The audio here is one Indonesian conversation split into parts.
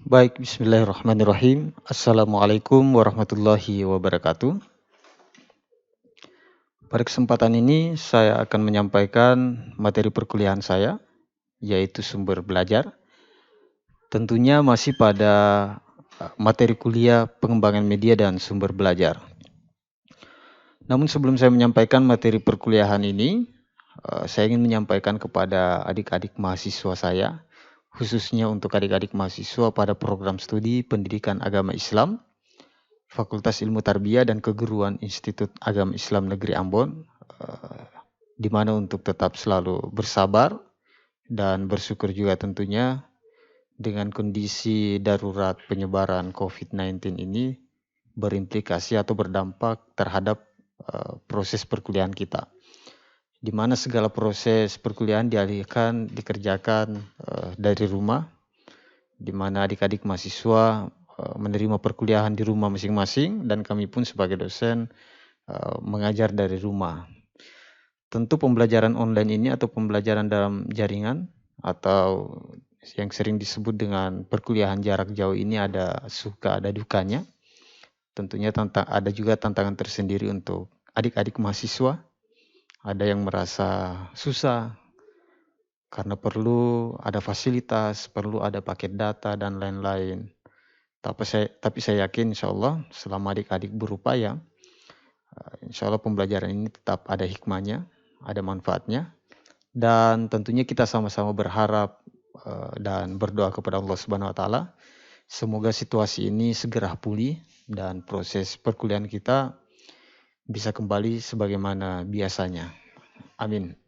Baik, bismillahirrahmanirrahim. Assalamualaikum warahmatullahi wabarakatuh. Pada kesempatan ini saya akan menyampaikan materi perkuliahan saya, yaitu sumber belajar. Tentunya masih pada materi kuliah pengembangan media dan sumber belajar. Namun sebelum saya menyampaikan materi perkuliahan ini, saya ingin menyampaikan kepada adik-adik mahasiswa saya, khususnya untuk adik-adik mahasiswa pada program studi pendidikan agama Islam Fakultas Ilmu Tarbiyah dan Keguruan Institut Agama Islam Negeri Ambon, di mana untuk tetap selalu bersabar dan bersyukur juga tentunya dengan kondisi darurat penyebaran COVID-19 ini berimplikasi atau berdampak terhadap proses perkuliahan kita, di mana segala proses perkuliahan dikerjakan dari rumah, di mana adik-adik mahasiswa menerima perkuliahan di rumah masing-masing dan kami pun sebagai dosen mengajar dari rumah. Tentu pembelajaran online ini atau pembelajaran dalam jaringan atau yang sering disebut dengan perkuliahan jarak jauh ini ada suka ada dukanya. Tentunya ada juga tantangan tersendiri untuk adik-adik mahasiswa. Ada yang merasa susah karena perlu ada fasilitas, perlu ada paket data dan lain-lain. Tapi saya yakin insya Allah selama adik-adik berupaya, insya Allah pembelajaran ini tetap ada hikmahnya, ada manfaatnya. Dan tentunya kita sama-sama berharap dan berdoa kepada Allah Subhanahu wa taala semoga situasi ini segera pulih dan proses perkuliahan kita bisa kembali sebagaimana biasanya. Amin.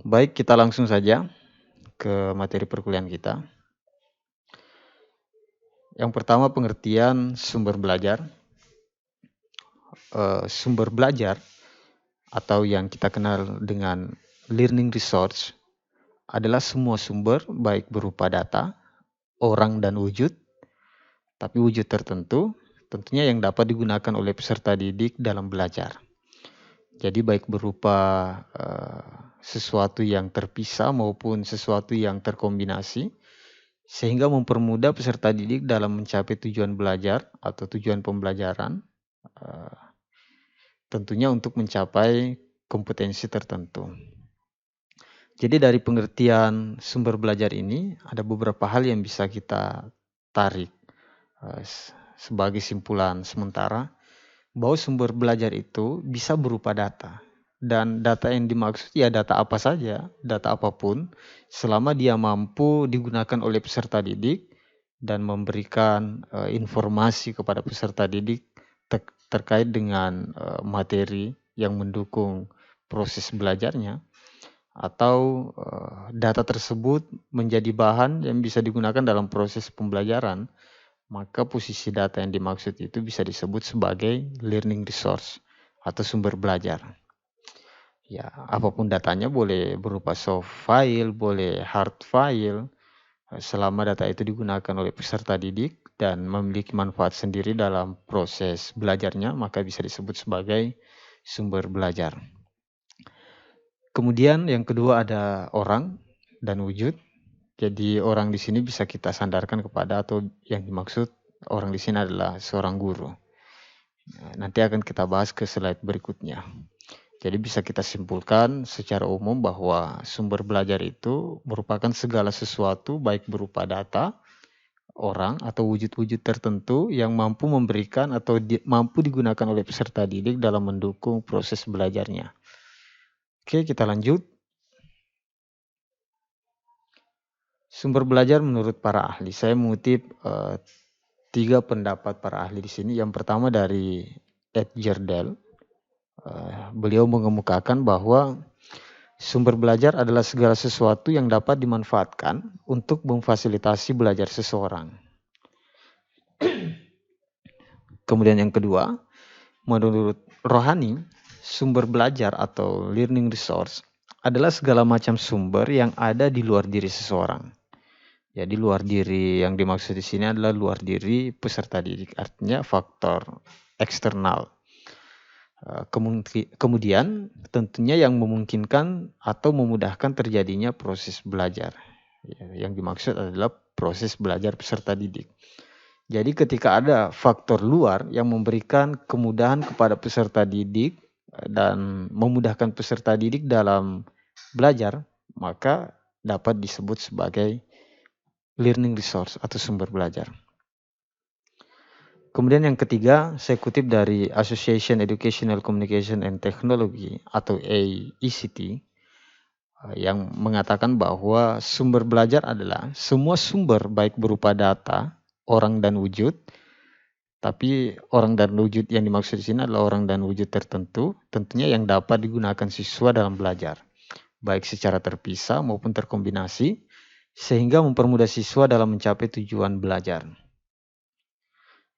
Baik, kita langsung saja ke materi perkuliahan kita. Yang pertama, pengertian sumber belajar. Sumber belajar atau yang kita kenal dengan learning resource adalah semua sumber baik berupa data, orang dan wujud, tapi wujud tertentu tentunya yang dapat digunakan oleh peserta didik dalam belajar. Jadi baik berupa sesuatu yang terpisah maupun sesuatu yang terkombinasi sehingga mempermudah peserta didik dalam mencapai tujuan belajar atau tujuan pembelajaran, tentunya untuk mencapai kompetensi tertentu. Jadi dari pengertian sumber belajar ini ada beberapa hal yang bisa kita tarik sebagai simpulan sementara bahwa sumber belajar itu bisa berupa data. Dan data yang dimaksud ya data apa saja, data apapun, selama dia mampu digunakan oleh peserta didik dan memberikan informasi kepada peserta didik terkait dengan materi yang mendukung proses belajarnya, atau data tersebut menjadi bahan yang bisa digunakan dalam proses pembelajaran, maka posisi data yang dimaksud itu bisa disebut sebagai learning resource atau sumber belajar. Ya, apapun datanya boleh berupa soft file, boleh hard file, selama data itu digunakan oleh peserta didik dan memiliki manfaat sendiri dalam proses belajarnya, maka bisa disebut sebagai sumber belajar. Kemudian yang kedua ada orang dan wujud. Jadi orang di sini bisa kita sandarkan kepada atau yang dimaksud orang di sini adalah seorang guru. Nanti akan kita bahas ke slide berikutnya. Jadi bisa kita simpulkan secara umum bahwa sumber belajar itu merupakan segala sesuatu baik berupa data, orang atau wujud-wujud tertentu yang mampu memberikan atau mampu digunakan oleh peserta didik dalam mendukung proses belajarnya. Oke, kita lanjut. Sumber belajar menurut para ahli. Saya mengutip 3 pendapat para ahli di sini. Yang pertama dari Ed Jerdel. Beliau mengemukakan bahwa sumber belajar adalah segala sesuatu yang dapat dimanfaatkan untuk memfasilitasi belajar seseorang. Kemudian yang kedua, menurut Rohani, sumber belajar atau learning resource adalah segala macam sumber yang ada di luar diri seseorang. Jadi luar diri yang dimaksud di sini adalah luar diri peserta didik, artinya faktor eksternal. Kemudian tentunya yang memungkinkan atau memudahkan terjadinya proses belajar. Yang dimaksud adalah proses belajar peserta didik. Jadi ketika ada faktor luar yang memberikan kemudahan kepada peserta didik dan memudahkan peserta didik dalam belajar, maka dapat disebut sebagai learning resource atau sumber belajar. Kemudian yang ketiga, saya kutip dari Association Educational Communication and Technology atau AECT, yang mengatakan bahwa sumber belajar adalah semua sumber baik berupa data, orang dan wujud, tapi orang dan wujud yang dimaksud di sini adalah orang dan wujud tertentu, tentunya yang dapat digunakan siswa dalam belajar, baik secara terpisah maupun terkombinasi, sehingga mempermudah siswa dalam mencapai tujuan belajar.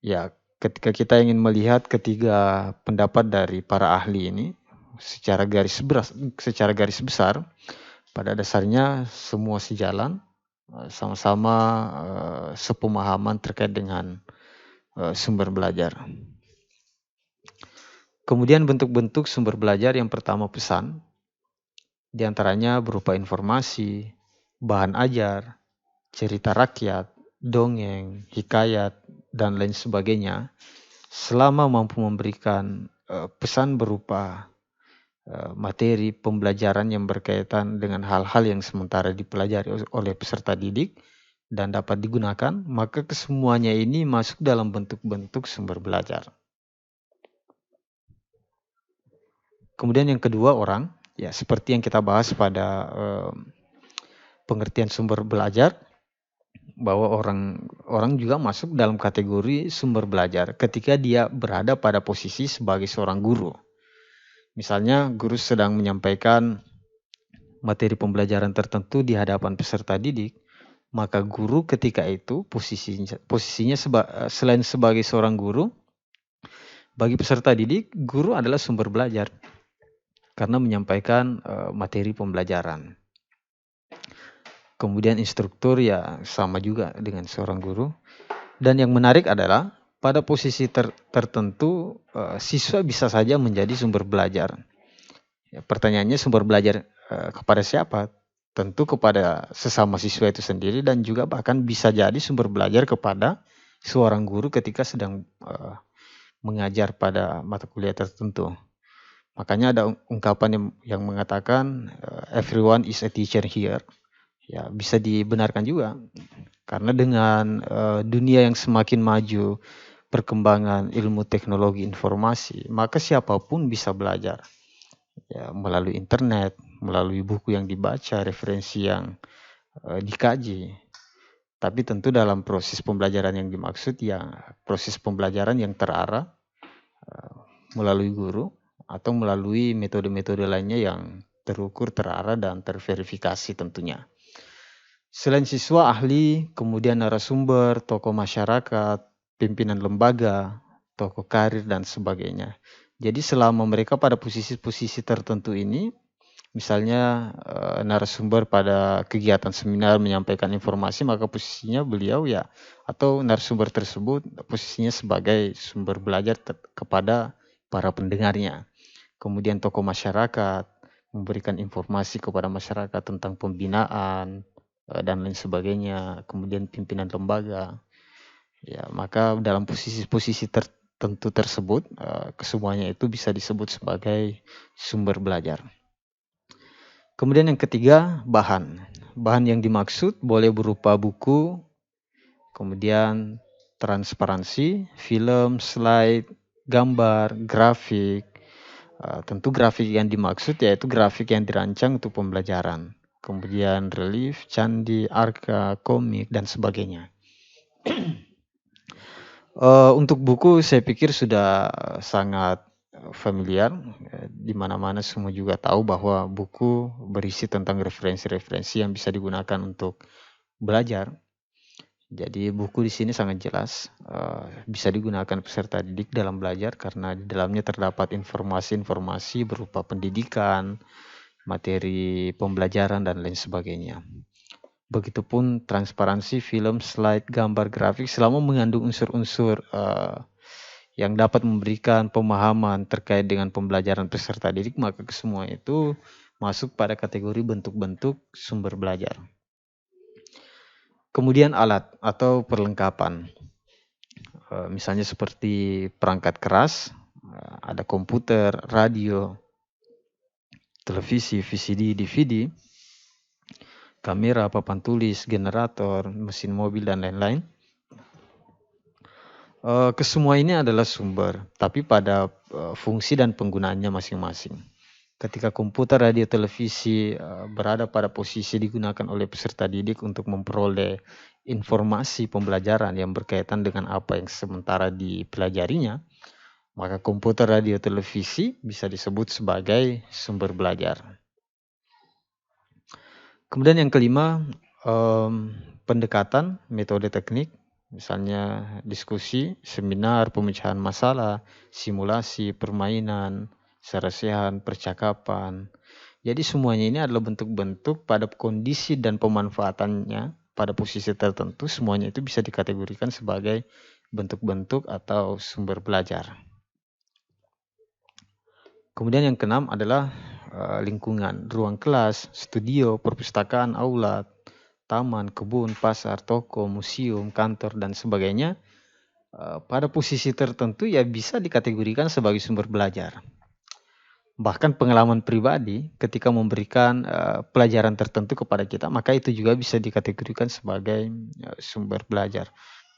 Ya, ketika kita ingin melihat ketiga pendapat dari para ahli ini secara garis besar, pada dasarnya semua sejalan, sama-sama sepemahaman terkait dengan sumber belajar. Kemudian bentuk-bentuk sumber belajar yang pertama pesan, diantaranya berupa informasi, bahan ajar, cerita rakyat, dongeng, hikayat, dan lain sebagainya, selama mampu memberikan pesan berupa materi pembelajaran yang berkaitan dengan hal-hal yang sementara dipelajari oleh peserta didik dan dapat digunakan, maka kesemuanya ini masuk dalam bentuk-bentuk sumber belajar. Kemudian yang kedua, orang, ya seperti yang kita bahas pada pengertian sumber belajar, bahwa orang juga masuk dalam kategori sumber belajar ketika dia berada pada posisi sebagai seorang guru. Misalnya guru sedang menyampaikan materi pembelajaran tertentu di hadapan peserta didik, maka guru ketika itu posisinya selain sebagai seorang guru, bagi peserta didik, guru adalah sumber belajar karena menyampaikan materi pembelajaran. Kemudian instruktur ya sama juga dengan seorang guru. Dan yang menarik adalah pada posisi tertentu siswa bisa saja menjadi sumber belajar. Ya, pertanyaannya sumber belajar kepada siapa? Tentu kepada sesama siswa itu sendiri dan juga bahkan bisa jadi sumber belajar kepada seorang guru ketika sedang mengajar pada mata kuliah tertentu. Makanya ada ungkapan yang mengatakan everyone is a teacher here. Ya, bisa dibenarkan juga. Karena dengan dunia yang semakin maju, perkembangan ilmu teknologi informasi, maka siapapun bisa belajar. Ya, melalui internet, melalui buku yang dibaca, referensi yang dikaji. Tapi tentu dalam proses pembelajaran yang dimaksud, ya proses pembelajaran yang terarah melalui guru atau melalui metode-metode lainnya yang terukur, terarah, dan terverifikasi tentunya. Selain siswa, ahli, kemudian narasumber, tokoh masyarakat, pimpinan lembaga, tokoh karir, dan sebagainya. Jadi selama mereka pada posisi-posisi tertentu ini, misalnya narasumber pada kegiatan seminar menyampaikan informasi, maka posisinya beliau ya, atau narasumber tersebut posisinya sebagai sumber belajar kepada para pendengarnya. Kemudian tokoh masyarakat memberikan informasi kepada masyarakat tentang pembinaan, dan lain sebagainya, kemudian pimpinan lembaga, ya maka dalam posisi-posisi tertentu tersebut kesemuanya itu bisa disebut sebagai sumber belajar. Kemudian yang ketiga, bahan yang dimaksud boleh berupa buku, kemudian transparansi, film, slide, gambar, grafik. Tentu grafik yang dimaksud yaitu grafik yang dirancang untuk pembelajaran. Kemudian relief, candi, arka, komik, dan sebagainya. Untuk buku saya pikir sudah sangat familiar, di mana-mana semua juga tahu bahwa buku berisi tentang referensi-referensi yang bisa digunakan untuk belajar. Jadi buku di sini sangat jelas bisa digunakan peserta didik dalam belajar karena di dalamnya terdapat informasi-informasi berupa pendidikan, materi pembelajaran, dan lain sebagainya. Begitupun transparansi, film, slide, gambar, grafik selama mengandung unsur-unsur yang dapat memberikan pemahaman terkait dengan pembelajaran peserta didik, maka semua itu masuk pada kategori bentuk-bentuk sumber belajar. Kemudian alat atau perlengkapan, misalnya seperti perangkat keras, ada komputer, radio, televisi, VCD, DVD, kamera, papan tulis, generator, mesin mobil, dan lain-lain. Kesemua ini adalah sumber, tapi pada fungsi dan penggunaannya masing-masing. Ketika komputer, radio, televisi berada pada posisi digunakan oleh peserta didik untuk memperoleh informasi pembelajaran yang berkaitan dengan apa yang sementara dipelajarinya, maka komputer, radio, televisi bisa disebut sebagai sumber belajar. Kemudian yang kelima, pendekatan, metode teknik, misalnya diskusi, seminar, pemecahan masalah, simulasi, permainan, sarasehan, percakapan. Jadi semuanya ini adalah bentuk-bentuk pada kondisi dan pemanfaatannya pada posisi tertentu, semuanya itu bisa dikategorikan sebagai bentuk-bentuk atau sumber belajar. Kemudian yang keenam adalah lingkungan, ruang kelas, studio, perpustakaan, aula, taman, kebun, pasar, toko, museum, kantor, dan sebagainya. Pada posisi tertentu ya bisa dikategorikan sebagai sumber belajar. Bahkan pengalaman pribadi ketika memberikan pelajaran tertentu kepada kita, maka itu juga bisa dikategorikan sebagai sumber belajar.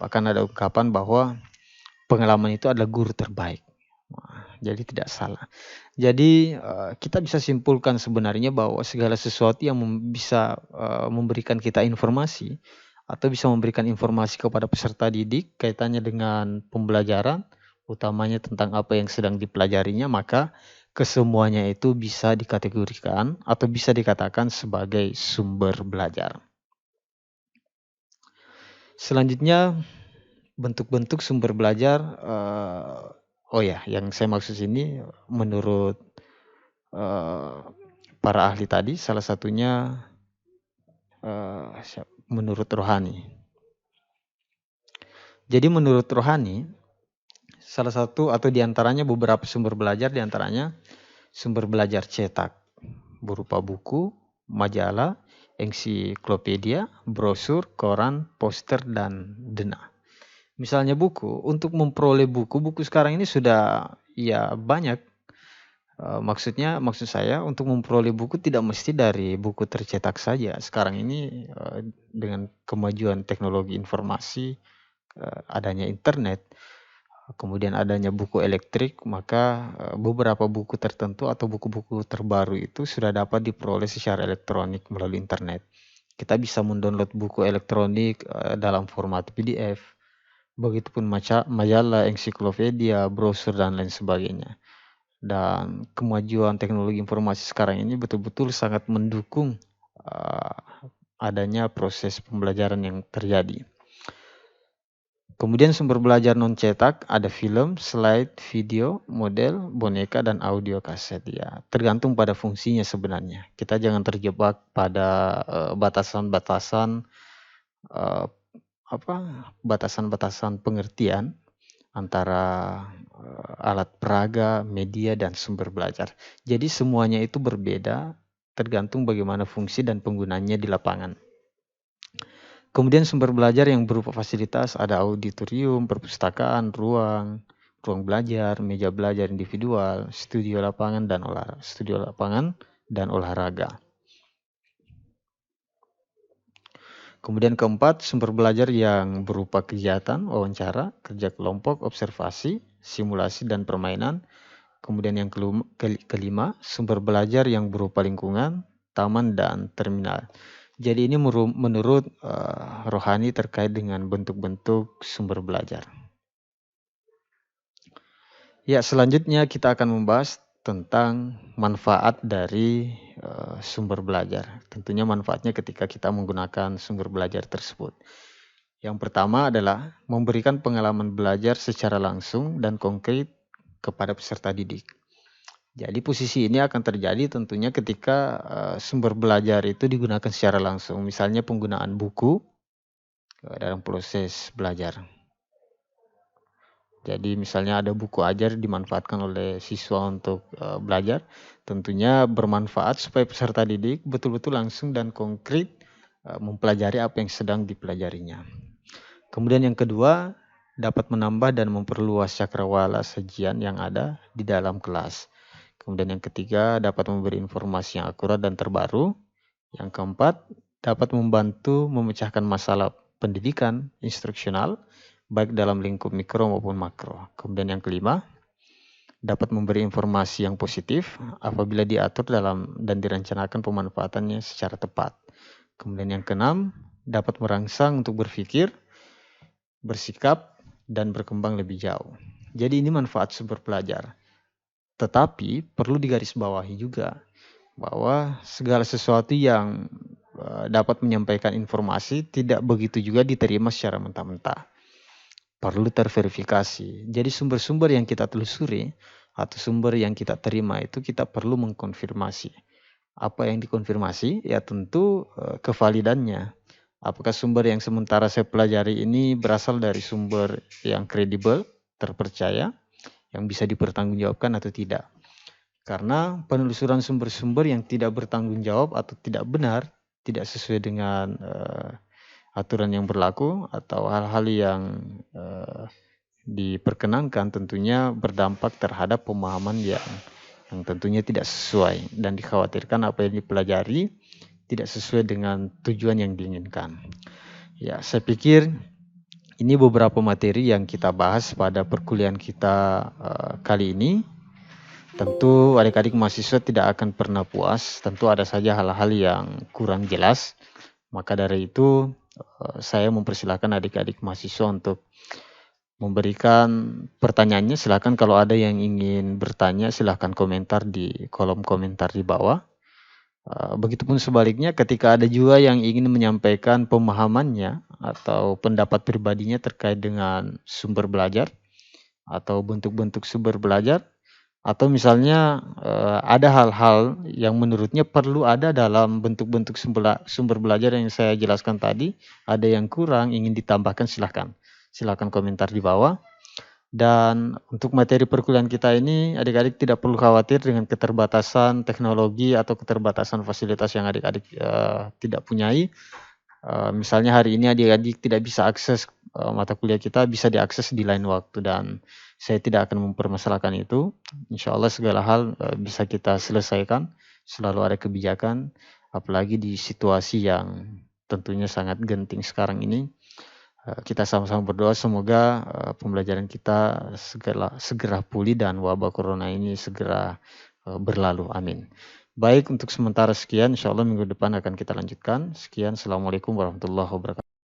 Bahkan ada ungkapan bahwa pengalaman itu adalah guru terbaik. Jadi tidak salah. Jadi kita bisa simpulkan sebenarnya bahwa segala sesuatu yang bisa memberikan kita informasi atau bisa memberikan informasi kepada peserta didik kaitannya dengan pembelajaran, utamanya tentang apa yang sedang dipelajarinya, maka kesemuanya itu bisa dikategorikan atau bisa dikatakan sebagai sumber belajar. Selanjutnya, bentuk-bentuk sumber belajar. Yang saya maksud ini menurut para ahli tadi, salah satunya menurut Rohani. Jadi menurut Rohani, salah satu atau diantaranya beberapa sumber belajar, diantaranya sumber belajar cetak berupa buku, majalah, ensiklopedia, brosur, koran, poster, dan dena. Misalnya buku, untuk memperoleh buku sekarang ini sudah ya banyak. Maksud saya untuk memperoleh buku tidak mesti dari buku tercetak saja. Sekarang ini dengan kemajuan teknologi informasi, adanya internet, kemudian adanya buku elektrik, maka beberapa buku tertentu atau buku-buku terbaru itu sudah dapat diperoleh secara elektronik melalui internet. Kita bisa mendownload buku elektronik dalam format PDF. Begitupun majalah, ensiklopedia, brosur, dan lain sebagainya. Dan kemajuan teknologi informasi sekarang ini betul-betul sangat mendukung adanya proses pembelajaran yang terjadi. Kemudian sumber belajar non-cetak ada film, slide, video, model, boneka, dan audio kaset. Ya, tergantung pada fungsinya sebenarnya. Kita jangan terjebak pada batasan-batasan batasan-batasan pengertian antara alat peraga, media, dan sumber belajar. Jadi semuanya itu berbeda tergantung bagaimana fungsi dan penggunanya di lapangan. Kemudian sumber belajar yang berupa fasilitas ada auditorium, perpustakaan, ruang belajar, meja belajar individual, studio lapangan dan olahraga. Kemudian keempat, sumber belajar yang berupa kegiatan, wawancara, kerja kelompok, observasi, simulasi, dan permainan. Kemudian yang kelima, sumber belajar yang berupa lingkungan, taman, dan terminal. Jadi ini menurut Rohani terkait dengan bentuk-bentuk sumber belajar. Ya, selanjutnya kita akan membahas tentang manfaat dari sumber belajar. Tentunya manfaatnya ketika kita menggunakan sumber belajar tersebut. Yang pertama adalah memberikan pengalaman belajar secara langsung dan konkret kepada peserta didik. Jadi posisi ini akan terjadi tentunya ketika sumber belajar itu digunakan secara langsung. Misalnya penggunaan buku dalam proses belajar. Jadi misalnya ada buku ajar dimanfaatkan oleh siswa untuk belajar, tentunya bermanfaat supaya peserta didik betul-betul langsung dan konkret mempelajari apa yang sedang dipelajarinya. Kemudian yang kedua, dapat menambah dan memperluas cakrawala sajian yang ada di dalam kelas. Kemudian yang ketiga, dapat memberi informasi yang akurat dan terbaru. Yang keempat, dapat membantu memecahkan masalah pendidikan instruksional, baik dalam lingkup mikro maupun makro. Kemudian yang kelima, dapat memberi informasi yang positif apabila diatur dalam dan direncanakan pemanfaatannya secara tepat. Kemudian yang keenam, dapat merangsang untuk berpikir, bersikap, dan berkembang lebih jauh. Jadi ini manfaat sumber belajar. Tetapi perlu digarisbawahi juga bahwa segala sesuatu yang dapat menyampaikan informasi tidak begitu juga diterima secara mentah-mentah. Perlu terverifikasi. Jadi sumber-sumber yang kita telusuri atau sumber yang kita terima itu kita perlu mengkonfirmasi. Apa yang dikonfirmasi? Ya tentu kevalidannya. Apakah sumber yang sementara saya pelajari ini berasal dari sumber yang kredibel, terpercaya, yang bisa dipertanggungjawabkan atau tidak. Karena penelusuran sumber-sumber yang tidak bertanggung jawab atau tidak benar, tidak sesuai dengan aturan yang berlaku atau hal-hal yang diperkenankan tentunya berdampak terhadap pemahaman yang tentunya tidak sesuai dan dikhawatirkan apa yang dipelajari tidak sesuai dengan tujuan yang diinginkan. Ya, saya pikir ini beberapa materi yang kita bahas pada perkuliahan kita kali ini. Tentu adik-adik mahasiswa tidak akan pernah puas, tentu ada saja hal-hal yang kurang jelas. Maka dari itu saya mempersilahkan adik-adik mahasiswa untuk memberikan pertanyaannya. Silakan kalau ada yang ingin bertanya silahkan komentar di kolom komentar di bawah. Begitupun sebaliknya ketika ada juga yang ingin menyampaikan pemahamannya atau pendapat pribadinya terkait dengan sumber belajar atau bentuk-bentuk sumber belajar, atau misalnya ada hal-hal yang menurutnya perlu ada dalam bentuk-bentuk sumber belajar yang saya jelaskan tadi, ada yang kurang ingin ditambahkan, silahkan komentar di bawah. Dan untuk materi perkuliahan kita ini, adik-adik tidak perlu khawatir dengan keterbatasan teknologi atau keterbatasan fasilitas yang adik-adik tidak punyai. Misalnya hari ini adik-adik tidak bisa akses mata kuliah kita, bisa diakses di lain waktu dan saya tidak akan mempermasalahkan itu. Insya Allah segala hal bisa kita selesaikan, selalu ada kebijakan, apalagi di situasi yang tentunya sangat genting sekarang ini. Kita sama-sama berdoa semoga pembelajaran kita segera pulih dan wabah corona ini segera berlalu. Amin. Baik, untuk sementara sekian. Insya Allah minggu depan akan kita lanjutkan. Sekian. Assalamualaikum warahmatullahi wabarakatuh.